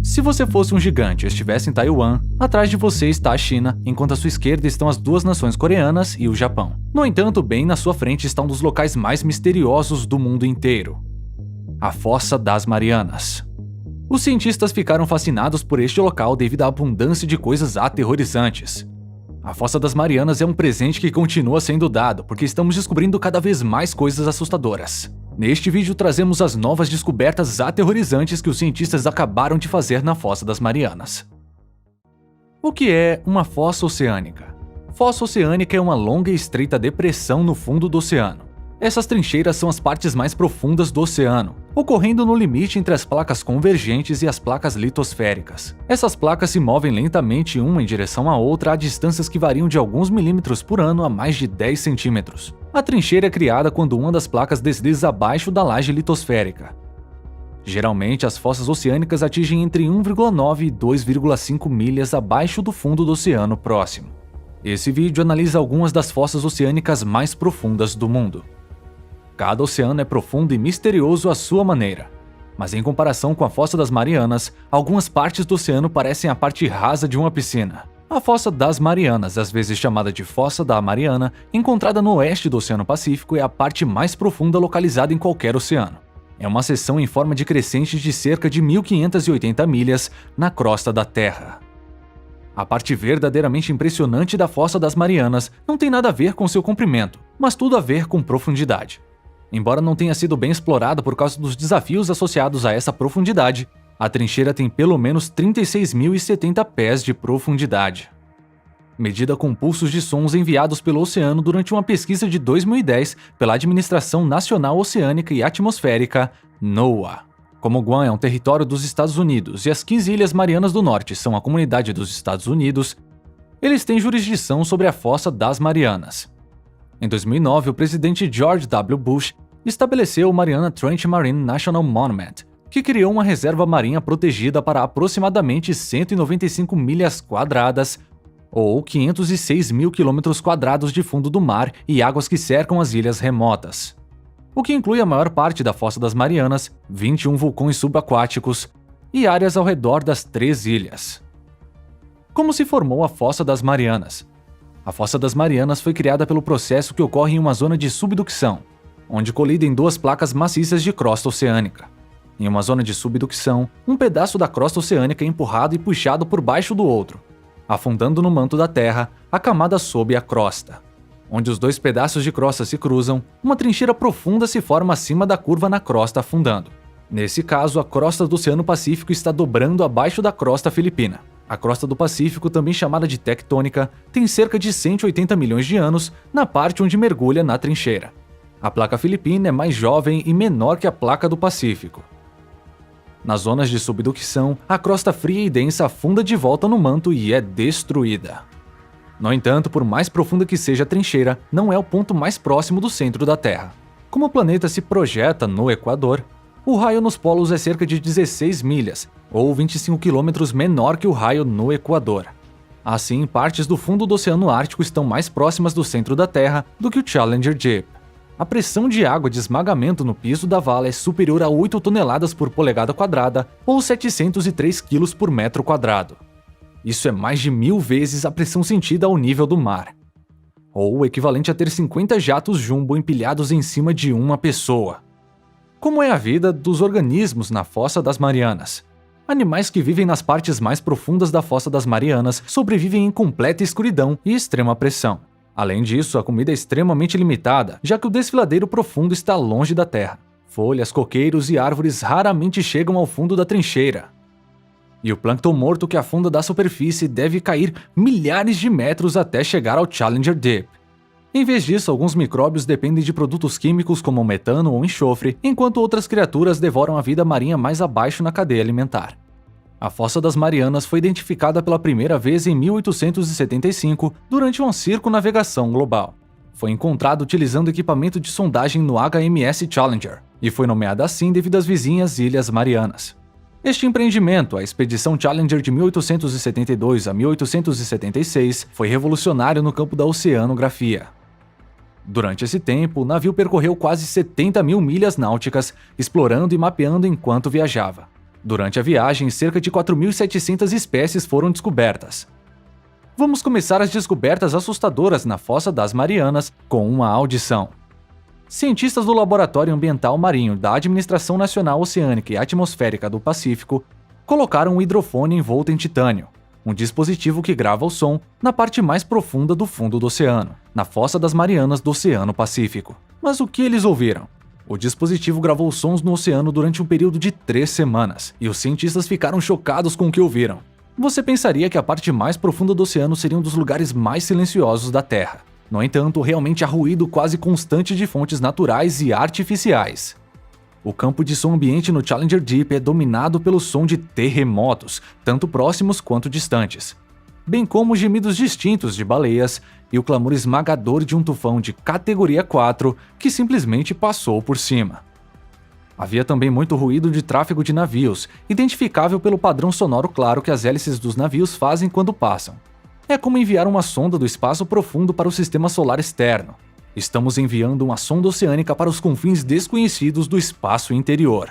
Se você fosse um gigante e estivesse em Taiwan, atrás de você está a China, enquanto à sua esquerda estão as duas nações coreanas e o Japão. No entanto, bem na sua frente está um dos locais mais misteriosos do mundo inteiro: a Fossa das Marianas. Os cientistas ficaram fascinados por este local devido à abundância de coisas aterrorizantes. A Fossa das Marianas é um presente que continua sendo dado, porque estamos descobrindo cada vez mais coisas assustadoras. Neste vídeo trazemos as novas descobertas aterrorizantes que os cientistas acabaram de fazer na Fossa das Marianas. O que é uma fossa oceânica? Fossa oceânica é uma longa e estreita depressão no fundo do oceano. Essas trincheiras são as partes mais profundas do oceano, ocorrendo no limite entre as placas convergentes e as placas litosféricas. Essas placas se movem lentamente uma em direção à outra a distâncias que variam de alguns milímetros por ano a mais de 10 centímetros. A trincheira é criada quando uma das placas desliza abaixo da laje litosférica. Geralmente, as fossas oceânicas atingem entre 1,9 e 2,5 milhas abaixo do fundo do oceano próximo. Esse vídeo analisa algumas das fossas oceânicas mais profundas do mundo. Cada oceano é profundo e misterioso à sua maneira, mas em comparação com a Fossa das Marianas, algumas partes do oceano parecem a parte rasa de uma piscina. A Fossa das Marianas, às vezes chamada de Fossa da Mariana, encontrada no oeste do Oceano Pacífico, é a parte mais profunda localizada em qualquer oceano. É uma seção em forma de crescente de cerca de 1.580 milhas na crosta da Terra. A parte verdadeiramente impressionante da Fossa das Marianas não tem nada a ver com seu comprimento, mas tudo a ver com profundidade. Embora não tenha sido bem explorada por causa dos desafios associados a essa profundidade, a trincheira tem pelo menos 36.070 pés de profundidade. Medida com pulsos de sons enviados pelo oceano durante uma pesquisa de 2010 pela Administração Nacional Oceânica e Atmosférica, NOAA. Como Guam é um território dos Estados Unidos e as 15 Ilhas Marianas do Norte são a comunidade dos Estados Unidos, eles têm jurisdição sobre a Fossa das Marianas. Em 2009, o presidente George W. Bush estabeleceu o Mariana Trench Marine National Monument, que criou uma reserva marinha protegida para aproximadamente 195 milhas quadradas, ou 506 mil quilômetros quadrados de fundo do mar e águas que cercam as ilhas remotas, o que inclui a maior parte da Fossa das Marianas, 21 vulcões subaquáticos e áreas ao redor das 3 ilhas. Como se formou a Fossa das Marianas? A Fossa das Marianas foi criada pelo processo que ocorre em uma zona de subducção, onde colidem duas placas maciças de crosta oceânica. Em uma zona de subducção, um pedaço da crosta oceânica é empurrado e puxado por baixo do outro, afundando no manto da Terra a camada sob a crosta. Onde os dois pedaços de crosta se cruzam, uma trincheira profunda se forma acima da curva na crosta afundando. Nesse caso, a crosta do Oceano Pacífico está dobrando abaixo da crosta filipina. A crosta do Pacífico, também chamada de tectônica, tem cerca de 180 milhões de anos na parte onde mergulha na trincheira. A placa filipina é mais jovem e menor que a placa do Pacífico. Nas zonas de subducção, a crosta fria e densa afunda de volta no manto e é destruída. No entanto, por mais profunda que seja a trincheira, não é o ponto mais próximo do centro da Terra. Como o planeta se projeta no Equador, o raio nos polos é cerca de 16 milhas, ou 25 quilômetros menor que o raio no Equador. Assim, partes do fundo do Oceano Ártico estão mais próximas do centro da Terra do que o Challenger Deep. A pressão de água de esmagamento no piso da vala é superior a 8 toneladas por polegada quadrada, ou 703 quilos por metro quadrado. Isso é mais de 1000 vezes a pressão sentida ao nível do mar, ou o equivalente a ter 50 jatos jumbo empilhados em cima de uma pessoa. Como é a vida dos organismos na Fossa das Marianas? Animais que vivem nas partes mais profundas da Fossa das Marianas sobrevivem em completa escuridão e extrema pressão. Além disso, a comida é extremamente limitada, já que o desfiladeiro profundo está longe da terra. Folhas, coqueiros e árvores raramente chegam ao fundo da trincheira. E o plâncton morto que afunda da superfície deve cair milhares de metros até chegar ao Challenger Deep. Em vez disso, alguns micróbios dependem de produtos químicos como metano ou enxofre, enquanto outras criaturas devoram a vida marinha mais abaixo na cadeia alimentar. A Fossa das Marianas foi identificada pela primeira vez em 1875 durante uma circunnavegação global. Foi encontrada utilizando equipamento de sondagem no HMS Challenger, e foi nomeada assim devido às vizinhas Ilhas Marianas. Este empreendimento, a Expedição Challenger de 1872 a 1876, foi revolucionário no campo da oceanografia. Durante esse tempo, o navio percorreu quase 70 mil milhas náuticas, explorando e mapeando enquanto viajava. Durante a viagem, cerca de 4.700 espécies foram descobertas. Vamos começar as descobertas assustadoras na Fossa das Marianas com uma audição. Cientistas do Laboratório Ambiental Marinho da Administração Nacional Oceânica e Atmosférica do Pacífico colocaram um hidrofone envolto em titânio, um dispositivo que grava o som na parte mais profunda do fundo do oceano, na Fossa das Marianas do Oceano Pacífico. Mas o que eles ouviram? O dispositivo gravou sons no oceano durante um período de 3 semanas, e os cientistas ficaram chocados com o que ouviram. Você pensaria que a parte mais profunda do oceano seria um dos lugares mais silenciosos da Terra. No entanto, realmente há ruído quase constante de fontes naturais e artificiais. O campo de som ambiente no Challenger Deep é dominado pelo som de terremotos, tanto próximos quanto distantes, bem como gemidos distintos de baleias e o clamor esmagador de um tufão de categoria 4 que simplesmente passou por cima. Havia também muito ruído de tráfego de navios, identificável pelo padrão sonoro claro que as hélices dos navios fazem quando passam. É como enviar uma sonda do espaço profundo para o sistema solar externo. Estamos enviando uma sonda oceânica para os confins desconhecidos do espaço interior.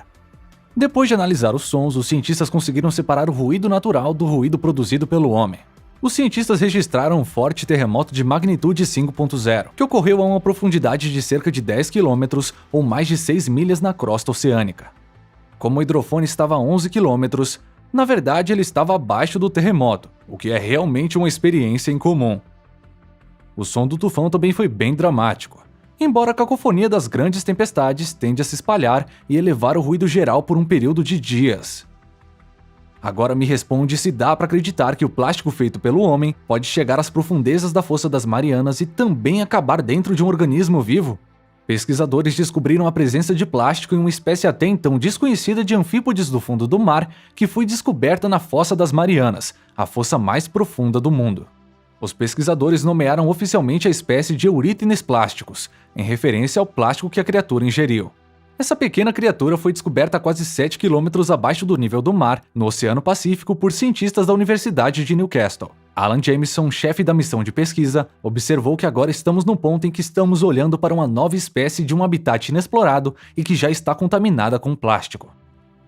Depois de analisar os sons, os cientistas conseguiram separar o ruído natural do ruído produzido pelo homem. Os cientistas registraram um forte terremoto de magnitude 5.0, que ocorreu a uma profundidade de cerca de 10 km ou mais de 6 milhas na crosta oceânica. Como o hidrofone estava a 11 km, na verdade ele estava abaixo do terremoto, o que é realmente uma experiência incomum. O som do tufão também foi bem dramático, embora a cacofonia das grandes tempestades tende a se espalhar e elevar o ruído geral por um período de dias. Agora me responde se dá para acreditar que o plástico feito pelo homem pode chegar às profundezas da Fossa das Marianas e também acabar dentro de um organismo vivo? Pesquisadores descobriram a presença de plástico em uma espécie até então desconhecida de anfípodes do fundo do mar que foi descoberta na Fossa das Marianas, a fossa mais profunda do mundo. Os pesquisadores nomearam oficialmente a espécie de Eurítenes plásticos, em referência ao plástico que a criatura ingeriu. Essa pequena criatura foi descoberta a quase 7 km abaixo do nível do mar, no Oceano Pacífico, por cientistas da Universidade de Newcastle. Alan Jameson, chefe da missão de pesquisa, observou que agora estamos no ponto em que estamos olhando para uma nova espécie de um habitat inexplorado e que já está contaminada com plástico.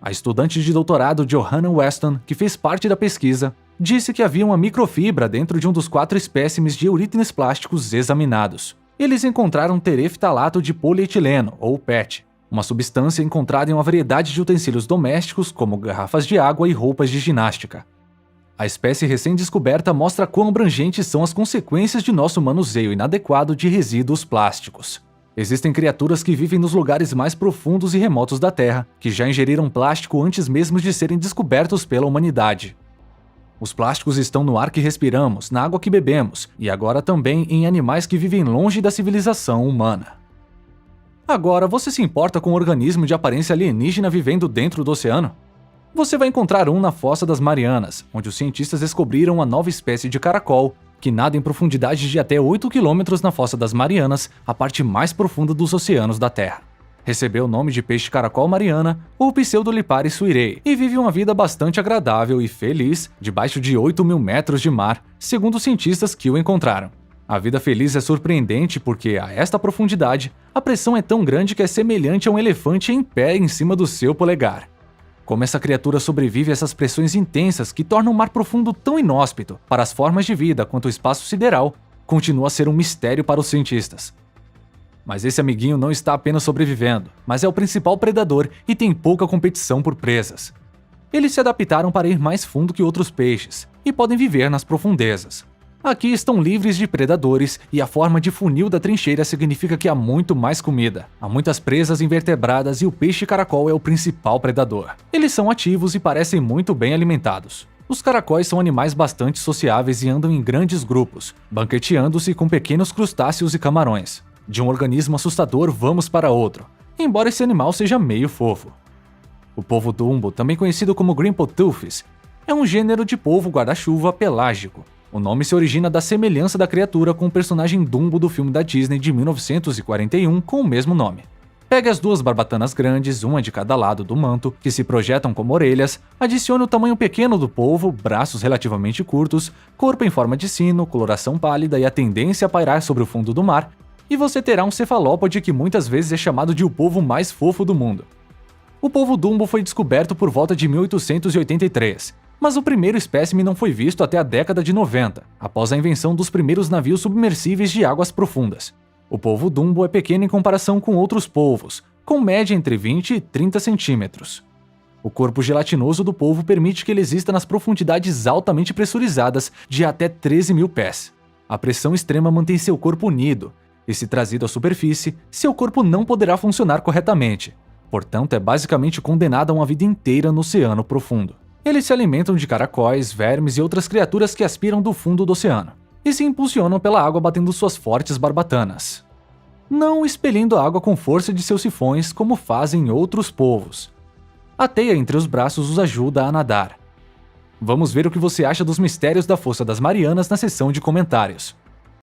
A estudante de doutorado Johanna Weston, que fez parte da pesquisa, disse que havia uma microfibra dentro de um dos 4 espécimes de Eurítenes plásticos examinados. Eles encontraram tereftalato de polietileno, ou PET, uma substância encontrada em uma variedade de utensílios domésticos, como garrafas de água e roupas de ginástica. A espécie recém-descoberta mostra quão abrangentes são as consequências de nosso manuseio inadequado de resíduos plásticos. Existem criaturas que vivem nos lugares mais profundos e remotos da Terra, que já ingeriram plástico antes mesmo de serem descobertos pela humanidade. Os plásticos estão no ar que respiramos, na água que bebemos, e agora também em animais que vivem longe da civilização humana. Agora, você se importa com um organismo de aparência alienígena vivendo dentro do oceano? Você vai encontrar um na Fossa das Marianas, onde os cientistas descobriram uma nova espécie de caracol, que nada em profundidades de até 8 km na Fossa das Marianas, a parte mais profunda dos oceanos da Terra. Recebeu o nome de peixe-caracol mariana ou Pseudoliparis suirei e vive uma vida bastante agradável e feliz debaixo de 8.000 metros de mar, segundo os cientistas que o encontraram. A vida feliz é surpreendente porque, a esta profundidade, a pressão é tão grande que é semelhante a um elefante em pé em cima do seu polegar. Como essa criatura sobrevive a essas pressões intensas que tornam o mar profundo tão inóspito para as formas de vida quanto o espaço sideral, continua a ser um mistério para os cientistas. Mas esse amiguinho não está apenas sobrevivendo, mas é o principal predador e tem pouca competição por presas. Eles se adaptaram para ir mais fundo que outros peixes e podem viver nas profundezas. Aqui estão livres de predadores e a forma de funil da trincheira significa que há muito mais comida. Há muitas presas invertebradas e o peixe-caracol é o principal predador. Eles são ativos e parecem muito bem alimentados. Os caracóis são animais bastante sociáveis e andam em grandes grupos, banqueteando-se com pequenos crustáceos e camarões. De um organismo assustador, vamos para outro, embora esse animal seja meio fofo. O polvo dumbo, também conhecido como Grimpoteuthis, é um gênero de polvo guarda-chuva pelágico. O nome se origina da semelhança da criatura com o personagem Dumbo do filme da Disney de 1941 com o mesmo nome. Pegue as 2 barbatanas grandes, uma de cada lado do manto, que se projetam como orelhas, adicione o tamanho pequeno do polvo, braços relativamente curtos, corpo em forma de sino, coloração pálida e a tendência a pairar sobre o fundo do mar, e você terá um cefalópode que muitas vezes é chamado de o polvo mais fofo do mundo. O polvo Dumbo foi descoberto por volta de 1883, mas o primeiro espécime não foi visto até a década de 90, após a invenção dos primeiros navios submersíveis de águas profundas. O polvo Dumbo é pequeno em comparação com outros polvos, com média entre 20 e 30 centímetros. O corpo gelatinoso do polvo permite que ele exista nas profundidades altamente pressurizadas de até 13.000 pés. A pressão extrema mantém seu corpo unido, e se trazido à superfície, seu corpo não poderá funcionar corretamente. Portanto, é basicamente condenado a uma vida inteira no oceano profundo. Eles se alimentam de caracóis, vermes e outras criaturas que aspiram do fundo do oceano, e se impulsionam pela água batendo suas fortes barbatanas, não expelindo a água com força de seus sifões como fazem outros polvos. A teia entre os braços os ajuda a nadar. Vamos ver o que você acha dos mistérios da Fossa das Marianas na seção de comentários.